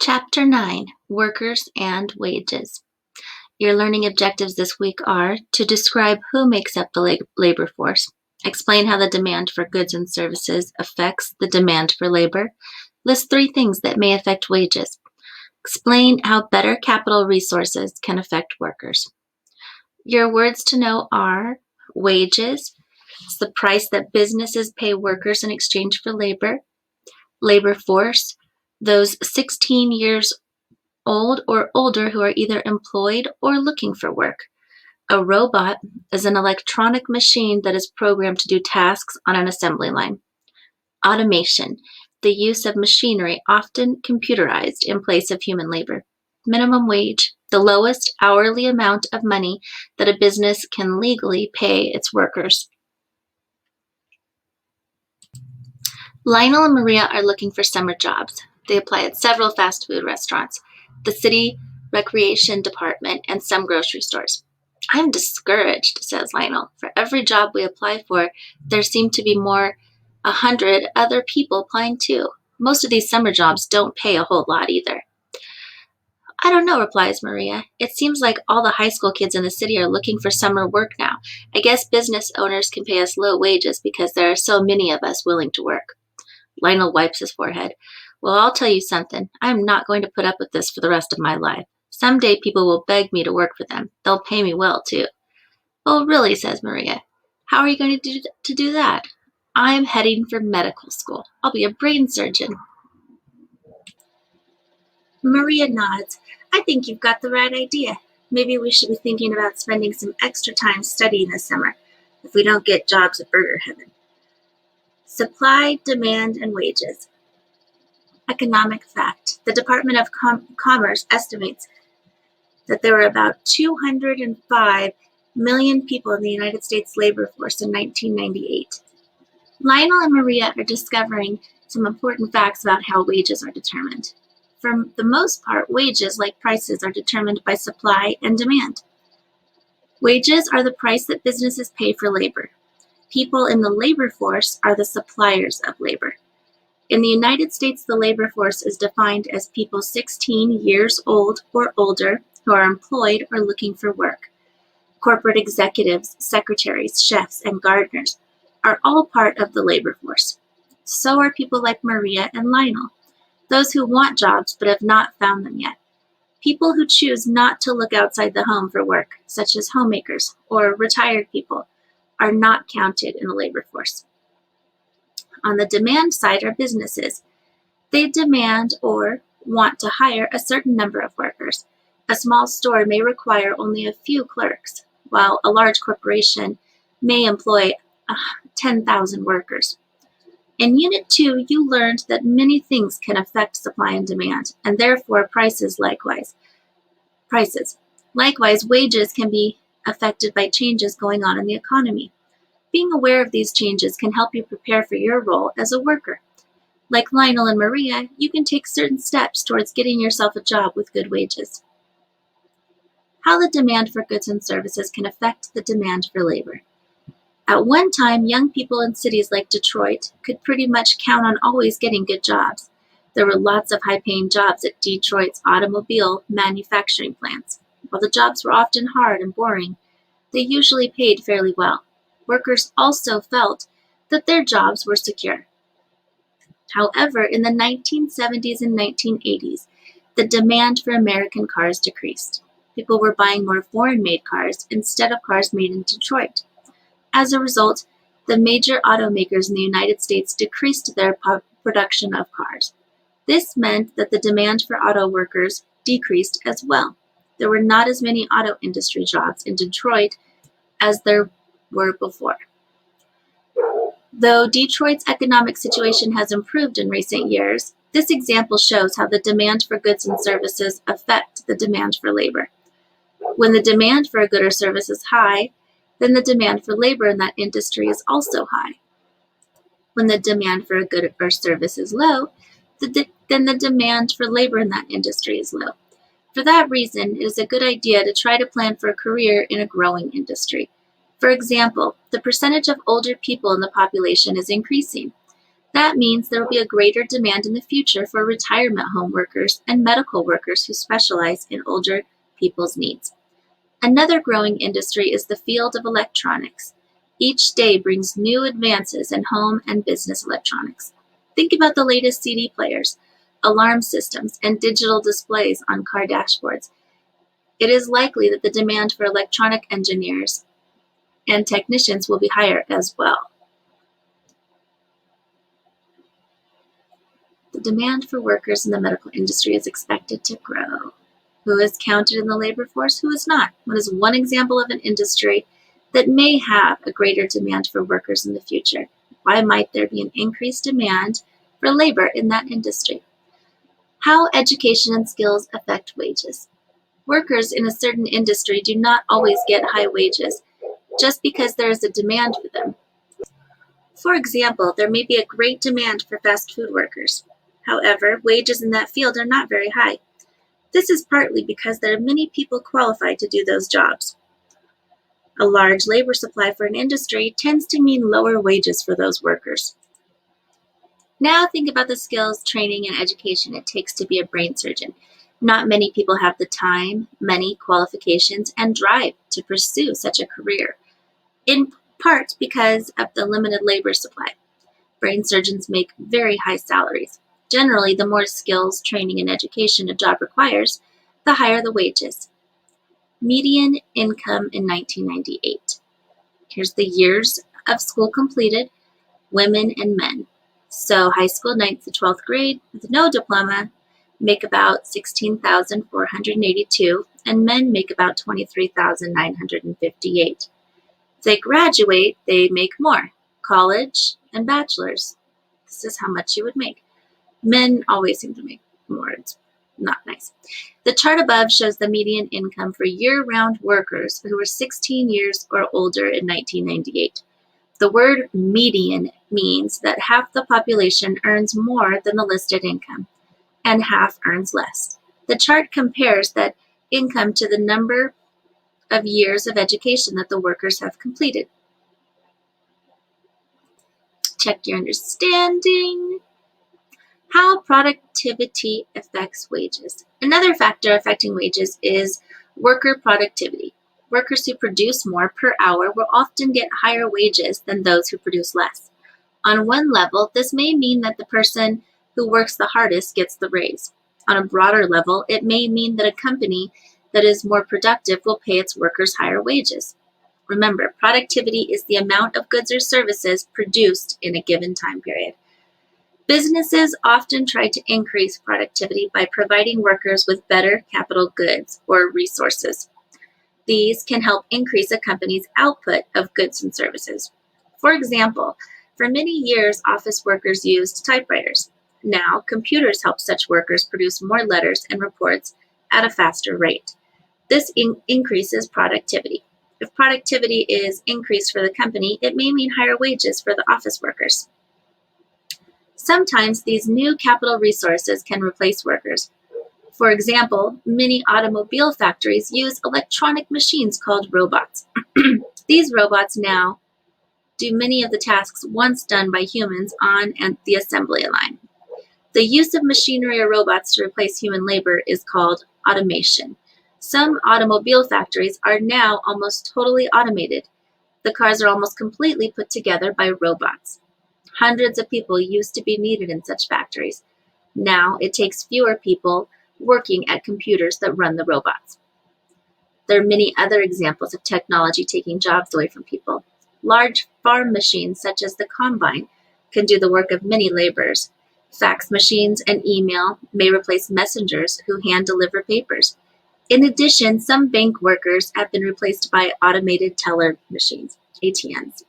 Chapter 9, Workers and Wages. Your learning objectives this week are to describe who makes up the labor force, explain how the demand for goods and services affects the demand for labor, list 3 things that may affect wages, explain how better capital resources can affect workers. Your words to know are wages, it's the price that businesses pay workers in exchange for labor. Labor force, those 16 years old or older who are either employed or looking for work. A robot is an electronic machine that is programmed to do tasks on an assembly line. Automation, the use of machinery, often computerized, in place of human labor. Minimum wage, the lowest hourly amount of money that a business can legally pay its workers. Lionel and Maria are looking for summer jobs. They apply at several fast food restaurants, the city recreation department, and some grocery stores. I'm discouraged, says Lionel. For every job we apply for, there seem to be 100 other people applying too. Most of these summer jobs don't pay a whole lot either. I don't know, replies Maria. It seems like all the high school kids in the city are looking for summer work now. I guess business owners can pay us low wages because there are so many of us willing to work. Lionel wipes his forehead. Well, I'll tell you something. I'm not going to put up with this for the rest of my life. Someday people will beg me to work for them. They'll pay me well, too. Oh, really, says Maria. How are you going to do that? I'm heading for medical school. I'll be a brain surgeon. Maria nods. I think you've got the right idea. Maybe we should be thinking about spending some extra time studying this summer if we don't get jobs at Burger Heaven. Supply, demand, and wages. Economic fact. The Department of Commerce estimates that there were about 205 million people in the United States labor force in 1998. Lionel and Maria are discovering some important facts about how wages are determined. For the most part, wages, like prices, are determined by supply and demand. Wages are the price that businesses pay for labor. People in the labor force are the suppliers of labor. In the United States, the labor force is defined as people 16 years old or older who are employed or looking for work. Corporate executives, secretaries, chefs, and gardeners are all part of the labor force. So are people like Maria and Lionel, those who want jobs but have not found them yet. People who choose not to look outside the home for work, such as homemakers or retired people, are not counted in the labor force. On the demand side are businesses. They demand or want to hire a certain number of workers. A small store may require only a few clerks, while a large corporation may employ 10,000 workers. In Unit 2, you learned that many things can affect supply and demand, and therefore prices likewise. Likewise, wages can be affected by changes going on in the economy. Being aware of these changes can help you prepare for your role as a worker. Like Lionel and Maria, you can take certain steps towards getting yourself a job with good wages. How the demand for goods and services can affect the demand for labor. At one time, young people in cities like Detroit could pretty much count on always getting good jobs. There were lots of high-paying jobs at Detroit's automobile manufacturing plants. While the jobs were often hard and boring, they usually paid fairly well. Workers also felt that their jobs were secure. However, in the 1970s and 1980s, the demand for American cars decreased. People were buying more foreign-made cars instead of cars made in Detroit. As a result, the major automakers in the United States decreased their production of cars. This meant that the demand for auto workers decreased as well. There were not as many auto industry jobs in Detroit as there were before. Though Detroit's economic situation has improved in recent years, this example shows how the demand for goods and services affect the demand for labor. When the demand for a good or service is high, then the demand for labor in that industry is also high. When the demand for a good or service is low, then the demand for labor in that industry is low. For that reason, it is a good idea to try to plan for a career in a growing industry. For example, the percentage of older people in the population is increasing. That means there will be a greater demand in the future for retirement home workers and medical workers who specialize in older people's needs. Another growing industry is the field of electronics. Each day brings new advances in home and business electronics. Think about the latest CD players, alarm systems, and digital displays on car dashboards. It is likely that the demand for electronic engineers and technicians will be higher as well. The demand for workers in the medical industry is expected to grow. Who is counted in the labor force? Who is not? What is one example of an industry that may have a greater demand for workers in the future? Why might there be an increased demand for labor in that industry? How education and skills affect wages. Workers in a certain industry do not always get high wages just because there is a demand for them. For example, there may be a great demand for fast food workers. However, wages in that field are not very high. This is partly because there are many people qualified to do those jobs. A large labor supply for an industry tends to mean lower wages for those workers. Now think about the skills, training, and education it takes to be a brain surgeon. Not many people have the time, money, qualifications, and drive to pursue such a career, in part because of the limited labor supply. Brain surgeons make very high salaries. Generally, the more skills, training, and education a job requires, the higher the wages. Median income in 1998. Here's the years of school completed, women and men. So high school 9th to 12th grade with no diploma make about $16,482, and men make about $23,958. If they graduate, they make more. College and bachelor's. This is how much you would make. Men always seem to make more. It's not nice. The chart above shows the median income for year-round workers who were 16 years or older in 1998. The word median means that half the population earns more than the listed income, and half earns less. The chart compares that income to the number of years of education that the workers have completed. Check your understanding. How productivity affects wages. Another factor affecting wages is worker productivity. Workers who produce more per hour will often get higher wages than those who produce less. On one level, this may mean that the person who works the hardest gets the raise. On a broader level, it may mean that a company that is more productive will pay its workers higher wages. Remember, productivity is the amount of goods or services produced in a given time period. Businesses often try to increase productivity by providing workers with better capital goods or resources. These can help increase a company's output of goods and services. For example, for many years, office workers used typewriters. Now, computers help such workers produce more letters and reports at a faster rate. This increases productivity. If productivity is increased for the company, it may mean higher wages for the office workers. Sometimes these new capital resources can replace workers. For example, many automobile factories use electronic machines called robots. These robots now do many of the tasks once done by humans on the assembly line. The use of machinery or robots to replace human labor is called automation. Some automobile factories are now almost totally automated. The cars are almost completely put together by robots. Hundreds of people used to be needed in such factories. Now it takes fewer people working at computers that run the robots. There are many other examples of technology taking jobs away from people. Large farm machines such as the combine can do the work of many laborers. Fax machines and email may replace messengers who hand deliver papers. In addition, some bank workers have been replaced by automated teller machines, ATMs.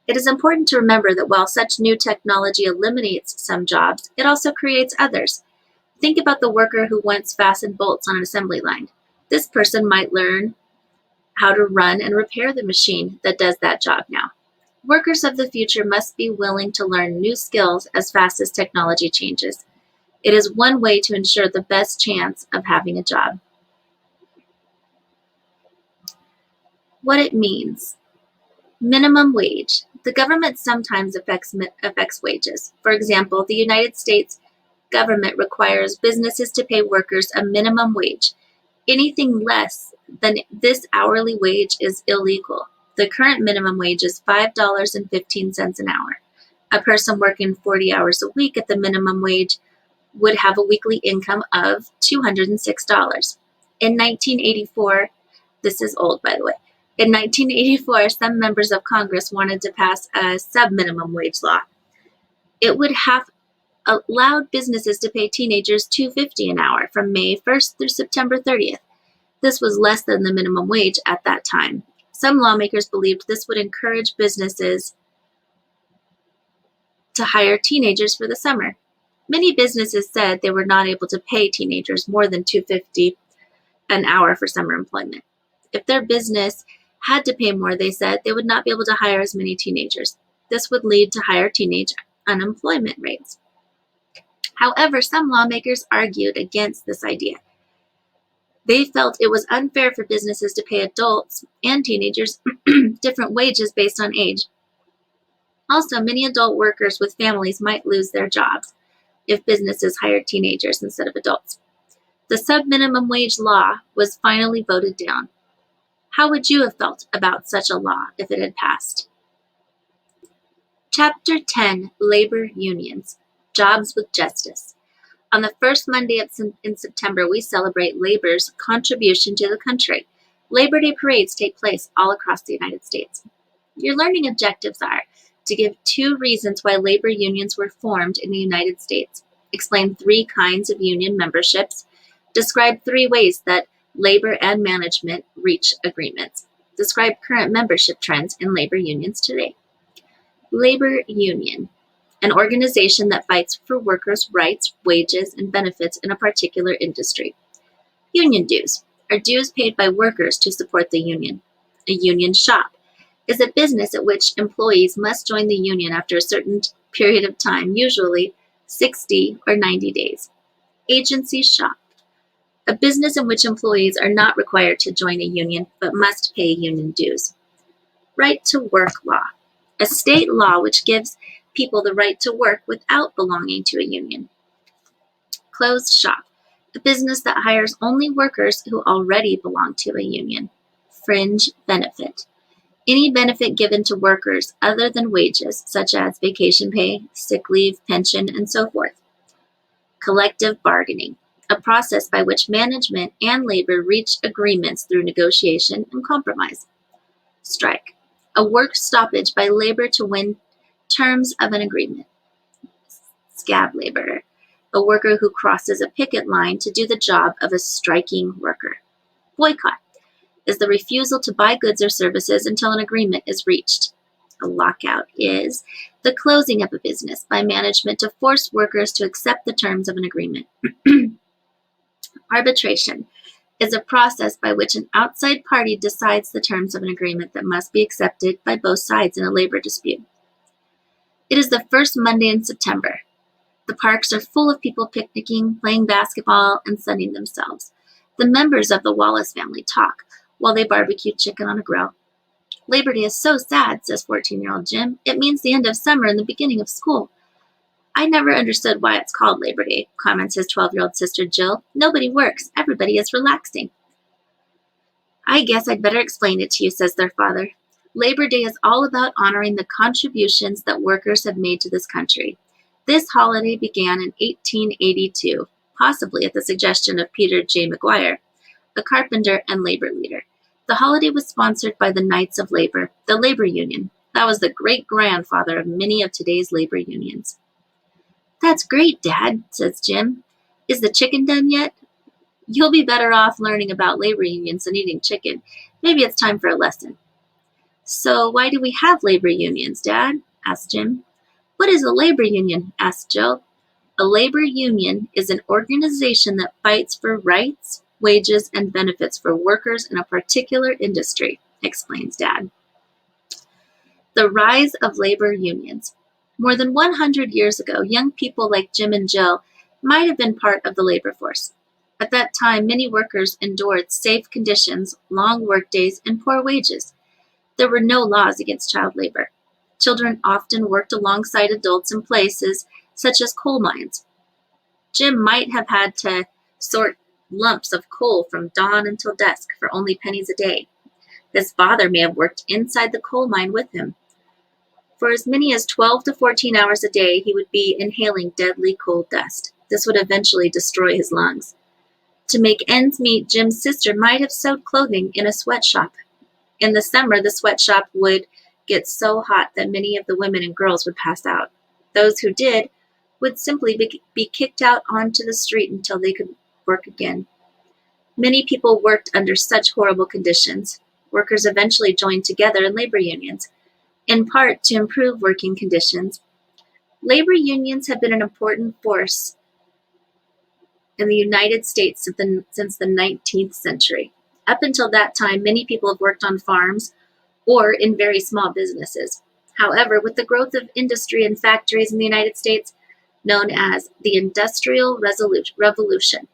It is important to remember that while such new technology eliminates some jobs, it also creates others. Think about the worker who once fastened bolts on an assembly line. This person might learn how to run and repair the machine that does that job now. Workers of the future must be willing to learn new skills as fast as technology changes. It is one way to ensure the best chance of having a job. What it means. Minimum wage. The government sometimes affects wages. For example, the United States government requires businesses to pay workers a minimum wage. Anything less than this hourly wage is illegal. The current minimum wage is $5.15 an hour. A person working 40 hours a week at the minimum wage would have a weekly income of $206. In 1984, this is old, by the way. In 1984, some members of Congress wanted to pass a sub-minimum wage law. It would have allowed businesses to pay teenagers $2.50 an hour from May 1st through September 30th. This was less than the minimum wage at that time. Some lawmakers believed this would encourage businesses to hire teenagers for the summer. Many businesses said they were not able to pay teenagers more than $2.50 an hour for summer employment. If their business had to pay more, they said, they would not be able to hire as many teenagers. This would lead to higher teenage unemployment rates. However, some lawmakers argued against this idea. They felt it was unfair for businesses to pay adults and teenagers different wages based on age. Also, many adult workers with families might lose their jobs if businesses hired teenagers instead of adults. The sub-minimum wage law was finally voted down. How would you have felt about such a law if it had passed? Chapter 10, Labor Unions, Jobs with Justice. On the first Monday in September, we celebrate labor's contribution to the country. Labor Day parades take place all across the United States. Your learning objectives are to give 2 reasons why labor unions were formed in the United States, explain 3 kinds of union memberships, describe 3 ways that labor and management reach agreements, describe current membership trends in labor unions today. Labor union, an organization that fights for workers' rights, wages, and benefits in a particular industry. Union dues are dues paid by workers to support the union. A union shop is a business at which employees must join the union after a certain period of time, usually 60 or 90 days. Agency shop, a business in which employees are not required to join a union but must pay union dues. Right to work law, a state law which gives people the right to work without belonging to a union. Closed shop, a business that hires only workers who already belong to a union. Fringe benefit, any benefit given to workers other than wages, such as vacation pay, sick leave, pension, and so forth. Collective bargaining, a process by which management and labor reach agreements through negotiation and compromise. Strike, a work stoppage by labor to win terms of an agreement. Scab labor, a worker who crosses a picket line to do the job of a striking worker. Boycott is the refusal to buy goods or services until an agreement is reached. A lockout is the closing of a business by management to force workers to accept the terms of an agreement. Arbitration is a process by which an outside party decides the terms of an agreement that must be accepted by both sides in a labor dispute. It is the first Monday in September. The parks are full of people picnicking, playing basketball, and sunning themselves. The members of the Wallace family talk while they barbecue chicken on a grill. Labor Day is so sad, says 14-year-old Jim. It means the end of summer and the beginning of school. I never understood why it's called Labor Day, comments his 12-year-old sister Jill. Nobody works. Everybody is relaxing. I guess I'd better explain it to you, says their father. Labor Day is all about honoring the contributions that workers have made to this country. This holiday began in 1882, possibly at the suggestion of Peter J. McGuire, a carpenter and labor leader. The holiday was sponsored by the Knights of Labor, the labor union. That was the great-grandfather of many of today's labor unions. That's great, Dad, says Jim. Is the chicken done yet? You'll be better off learning about labor unions than eating chicken. Maybe it's time for a lesson. So why do we have labor unions, Dad? Asked Jim. What is a labor union? Asked Jill. A labor union is an organization that fights for rights, wages, and benefits for workers in a particular industry, explains Dad. The rise of labor unions. More than 100 years ago, young people like Jim and Jill might have been part of the labor force. At that time, many workers endured safe conditions, long workdays, and poor wages. There were no laws against child labor. Children often worked alongside adults in places such as coal mines. Jim might have had to sort lumps of coal from dawn until dusk for only pennies a day. His father may have worked inside the coal mine with him. For as many as 12 to 14 hours a day, he would be inhaling deadly coal dust. This would eventually destroy his lungs. To make ends meet, Jim's sister might have sewed clothing in a sweatshop. In the summer, the sweatshop would get so hot that many of the women and girls would pass out. Those who did would simply be kicked out onto the street until they could work again. Many people worked under such horrible conditions. Workers eventually joined together in labor unions, in part to improve working conditions. Labor unions have been an important force in the United States since the 19th century. Up until that time, many people have worked on farms or in very small businesses. However, with the growth of industry and factories in the United States, known as the Industrial Revolution,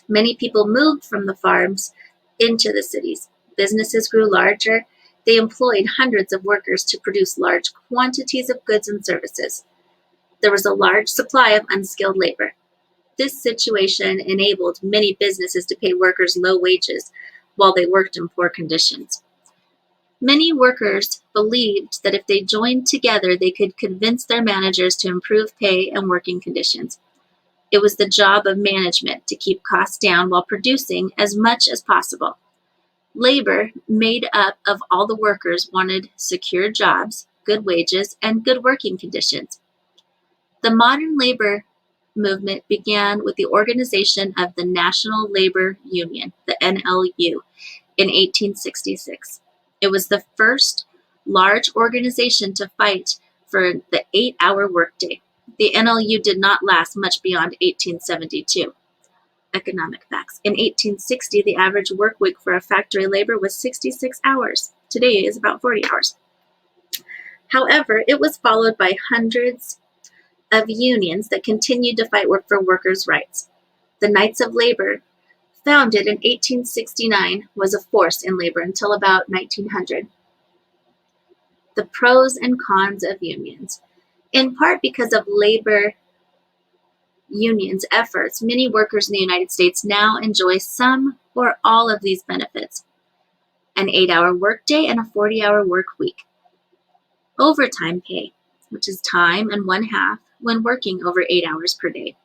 many people moved from the farms into the cities. Businesses grew larger. They employed hundreds of workers to produce large quantities of goods and services. There was a large supply of unskilled labor. This situation enabled many businesses to pay workers low wages while they worked in poor conditions. Many workers believed that if they joined together, they could convince their managers to improve pay and working conditions. It was the job of management to keep costs down while producing as much as possible. Labor, made up of all the workers, wanted secure jobs, good wages, and good working conditions. The modern labor movement began with the organization of the National Labor Union, the NLU, in 1866. It was the first large organization to fight for the 8-hour workday. The NLU did not last much beyond 1872. Economic facts. In 1860, the average work week for a factory labor was 66 hours. Today is about 40 hours. However, it was followed by hundreds of unions that continued to fight for workers' rights. The Knights of Labor, founded in 1869, was a force in labor until about 1900. The pros and cons of unions. In part because of labor unions' efforts, many workers in the United States now enjoy some or all of these benefits: an 8-hour workday and a 40-hour work week. Overtime pay, which is time and one half when working over 8 hours per day.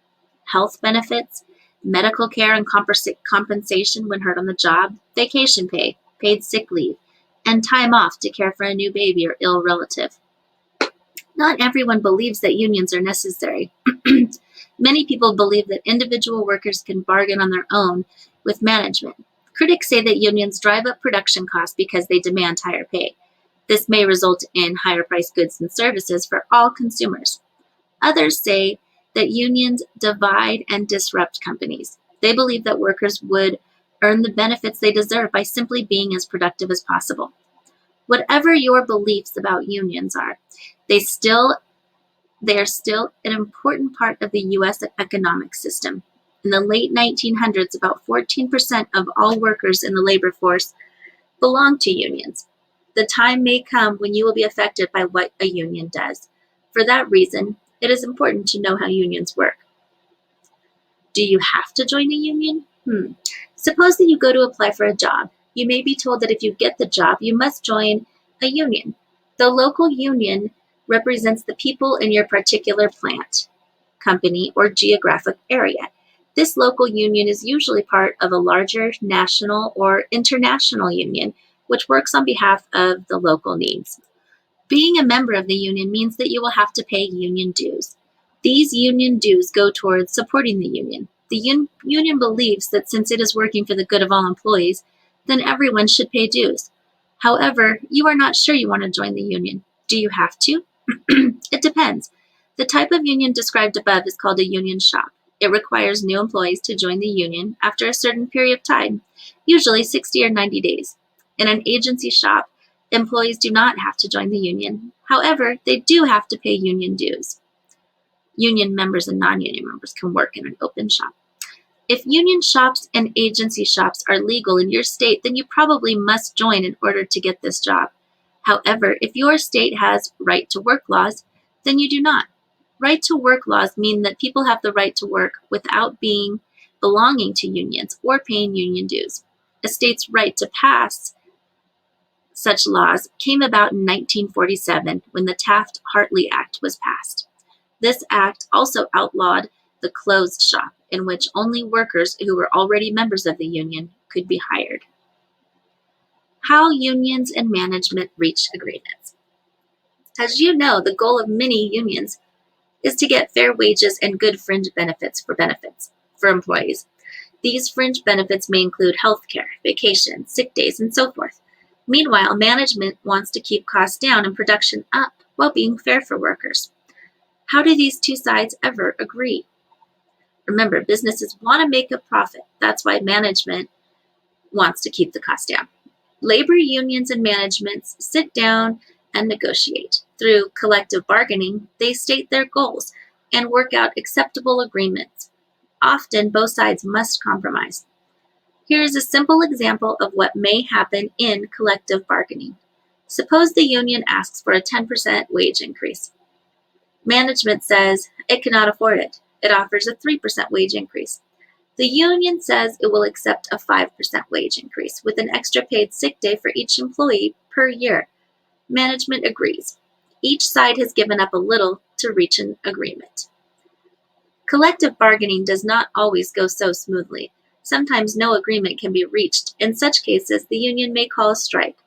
Health benefits, medical care and compensation when hurt on the job, vacation pay, paid sick leave, and time off to care for a new baby or ill relative. Not everyone believes that unions are necessary. Many people believe that individual workers can bargain on their own with management. Critics say that unions drive up production costs because they demand higher pay. This may result in higher priced goods and services for all consumers. Others say that unions divide and disrupt companies. They believe that workers would earn the benefits they deserve by simply being as productive as possible. Whatever your beliefs about unions are, they are still an important part of the U.S. economic system. In the late 1900s, about 14% of all workers in the labor force belonged to unions. The time may come when you will be affected by what a union does. For that reason, it is important to know how unions work. Do you have to join a union? Suppose that you go to apply for a job. You may be told that if you get the job, you must join a union. The local union represents the people in your particular plant, company, or geographic area. This local union is usually part of a larger national or international union, which works on behalf of the local needs. Being a member of the union means that you will have to pay union dues. These union dues go towards supporting the union. The union believes that since it is working for the good of all employees, then everyone should pay dues. However, you are not sure you want to join the union. Do you have to? It depends. The type of union described above is called a union shop. It requires new employees to join the union after a certain period of time, usually 60 or 90 days. In an agency shop, employees do not have to join the union. However, they do have to pay union dues. Union members and non-union members can work in an open shop. If union shops and agency shops are legal in your state, then you probably must join in order to get this job. However, if your state has right-to-work laws, then you do not. Right-to-work laws mean that people have the right to work without belonging to unions or paying union dues. A state's right to pass such laws came about in 1947 when the Taft-Hartley Act was passed. This act also outlawed the closed shop, in which only workers who were already members of the union could be hired. How unions and management reach agreements. As you know, the goal of many unions is to get fair wages and good fringe benefits for employees. These fringe benefits may include health care, vacation, sick days, and so forth. Meanwhile, management wants to keep costs down and production up while being fair for workers. How do these two sides ever agree? Remember, businesses want to make a profit. That's why management wants to keep the cost down. Labor unions and managements sit down and negotiate. Through collective bargaining, they state their goals and work out acceptable agreements. Often, both sides must compromise. Here is a simple example of what may happen in collective bargaining. Suppose the union asks for a 10% wage increase. Management says it cannot afford it. It offers a 3% wage increase. The union says it will accept a 5% wage increase with an extra paid sick day for each employee per year. Management agrees. Each side has given up a little to reach an agreement. Collective bargaining does not always go so smoothly. Sometimes no agreement can be reached. In such cases, the union may call a strike.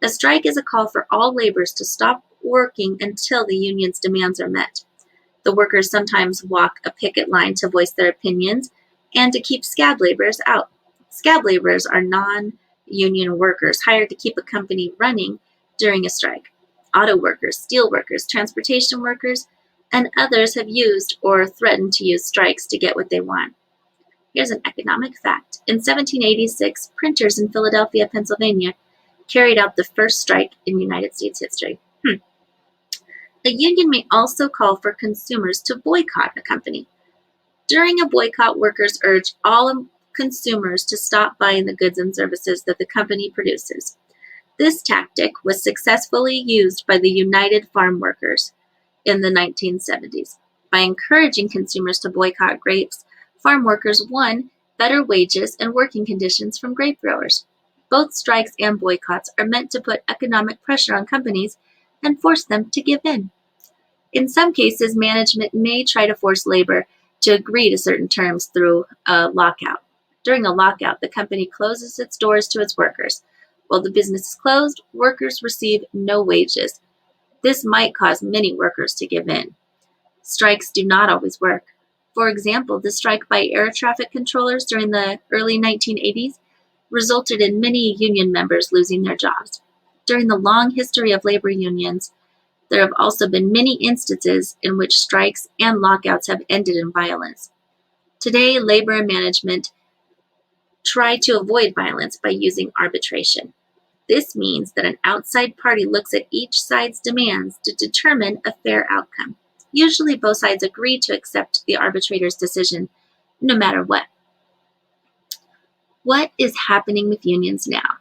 A strike is a call for all laborers to stop working until the union's demands are met. The workers sometimes walk a picket line to voice their opinions and to keep scab laborers out. Scab laborers are non-union workers hired to keep a company running during a strike. Auto workers, steel workers, transportation workers, and others have used or threatened to use strikes to get what they want. Here's an economic fact. In 1786, printers in Philadelphia, Pennsylvania, carried out the first strike in United States history. A union may also call for consumers to boycott a company. During a boycott, workers urge all consumers to stop buying the goods and services that the company produces. This tactic was successfully used by the United Farm Workers in the 1970s. By encouraging consumers to boycott grapes, farm workers won better wages and working conditions from grape growers. Both strikes and boycotts are meant to put economic pressure on companies and force them to give in. In some cases, management may try to force labor to agree to certain terms through a lockout. During a lockout, the company closes its doors to its workers. While the business is closed, workers receive no wages. This might cause many workers to give in. Strikes do not always work. For example, the strike by air traffic controllers during the early 1980s resulted in many union members losing their jobs. During the long history of labor unions, there have also been many instances in which strikes and lockouts have ended in violence. Today, labor and management try to avoid violence by using arbitration. This means that an outside party looks at each side's demands to determine a fair outcome. Usually, both sides agree to accept the arbitrator's decision, no matter what. What is happening with unions now?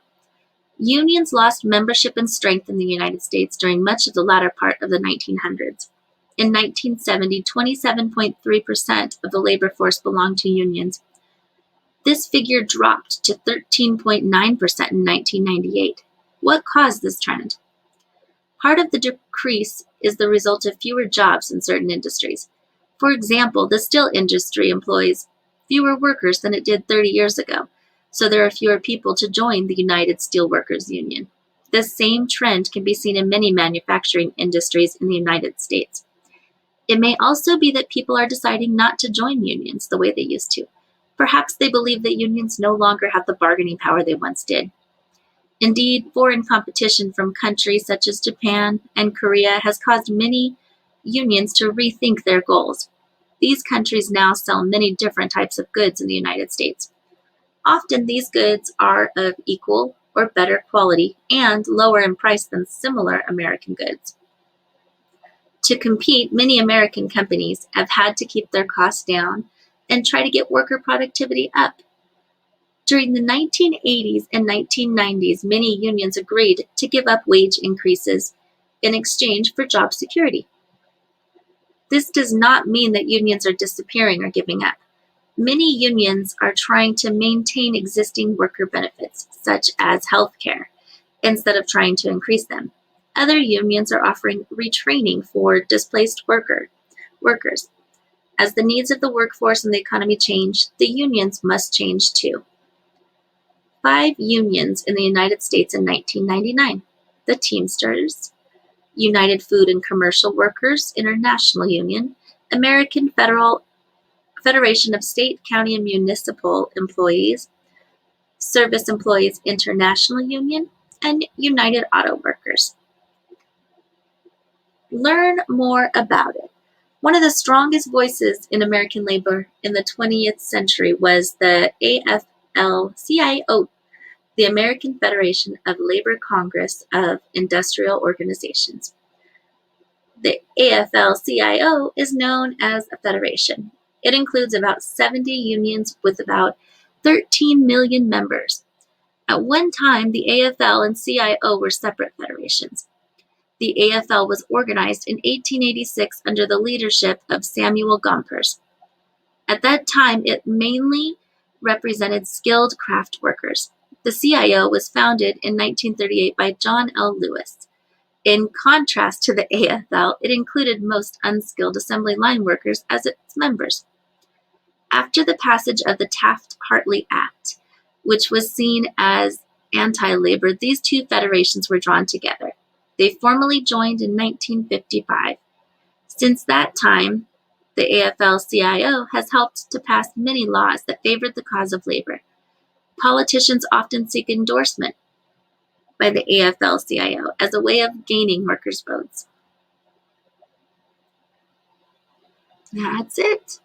Unions lost membership and strength in the United States during much of the latter part of the 1900s. In 1970, 27.3% of the labor force belonged to unions. This figure dropped to 13.9% in 1998. What caused this trend? Part of the decrease is the result of fewer jobs in certain industries. For example, the steel industry employs fewer workers than it did 30 years ago, so there are fewer people to join the United Steelworkers Union. The same trend can be seen in many manufacturing industries in the United States. It may also be that people are deciding not to join unions the way they used to. Perhaps they believe that unions no longer have the bargaining power they once did. Indeed, foreign competition from countries such as Japan and Korea has caused many unions to rethink their goals. These countries now sell many different types of goods in the United States. Often these goods are of equal or better quality and lower in price than similar American goods. To compete, many American companies have had to keep their costs down and try to get worker productivity up. During the 1980s and 1990s, many unions agreed to give up wage increases in exchange for job security. This does not mean that unions are disappearing or giving up. Many unions are trying to maintain existing worker benefits, such as health care, instead of trying to increase them. Other unions are offering retraining for displaced workers. As the needs of the workforce and the economy change, the unions must change too. 5 unions in the United States in 1999: the Teamsters, United Food and Commercial Workers International Union, American Federation of State, County, and Municipal Employees, Service Employees International Union, and United Auto Workers. Learn more about it. One of the strongest voices in American labor in the 20th century was the Afl-Cio, the American Federation of Labor Congress of Industrial Organizations. The Afl-Cio is known as a federation. It includes about 70 unions with about 13 million members. At one time, the AFL and CIO were separate federations. The AFL was organized in 1886 under the leadership of Samuel Gompers. At that time, it mainly represented skilled craft workers. The CIO was founded in 1938 by John L. Lewis. In contrast to the AFL, it included most unskilled assembly line workers as its members. After the passage of the Taft-Hartley Act, which was seen as anti-labor, these two federations were drawn together. They formally joined in 1955. Since that time, the AFL-CIO has helped to pass many laws that favored the cause of labor. Politicians often seek endorsement by the AFL-CIO as a way of gaining workers' votes. That's it.